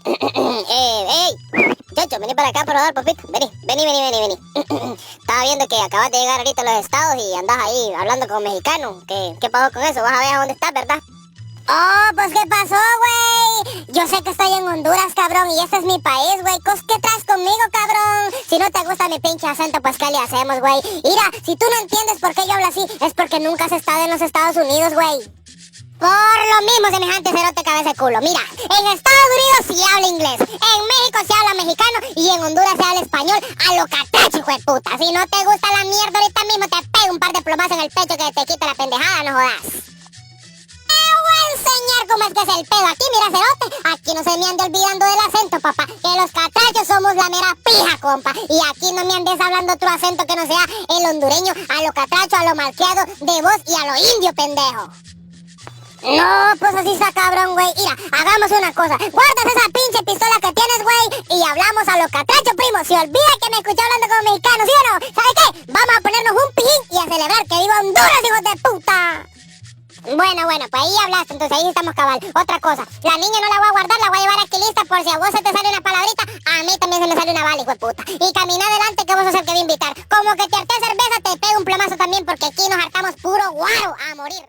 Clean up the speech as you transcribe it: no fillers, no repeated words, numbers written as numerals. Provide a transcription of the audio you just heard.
¡Ey! Chacho, vení para acá, por favor, papito. Vení. Estaba viendo que acabas de llegar ahorita a los Estados y andás ahí hablando con mexicanos. ¿Qué pasó con eso? Vas a ver a dónde estás, ¿verdad? Oh, pues ¿qué pasó, güey? Yo sé que estoy en Honduras, cabrón, y este es mi país, güey. ¿Qué traes conmigo, cabrón? Si no te gusta mi pinche acento, pues ¿qué le hacemos, güey? Mira, si tú no entiendes por qué yo hablo así, es porque nunca has estado en los Estados Unidos, güey. Por lo mismo, semejante cerote cabeza de culo. Mira, en Estados Unidos sí habla inglés, en México se habla mexicano y en Honduras se habla español a lo catracho, hijo de puta. Si no te gusta la mierda, ahorita mismo te pego un par de plomazos en el pecho que te quita la pendejada, no jodas. Te voy a enseñar cómo es que es el pedo aquí, mira, cerote. Aquí no se me ande olvidando del acento, papá, que los catrachos somos la mera pija, compa. Y aquí no me andes hablando otro acento que no sea el hondureño, a lo catracho, a lo malcriado de voz y a lo indio, pendejo. No, pues así está cabrón, güey. Mira, hagamos una cosa. Guardas esa pinche pistola que tienes, güey, y hablamos a lo catracho, primo. Se olvida que me escuchó hablando como mexicano, ¿sí o no? ¿Sabe qué? Vamos a ponernos un pijín y a celebrar que viva Honduras, hijos de puta. Bueno, pues ahí hablaste, entonces ahí estamos cabal. Otra cosa, la niña no la voy a guardar, la voy a llevar aquí lista por si a vos se te sale una palabrita, a mí también se me sale una bala, hijo de puta. Y camina adelante que vos sos el que voy a invitar. Como que te harté cerveza, te pego un plomazo también porque aquí nos hartamos puro guaro a morir.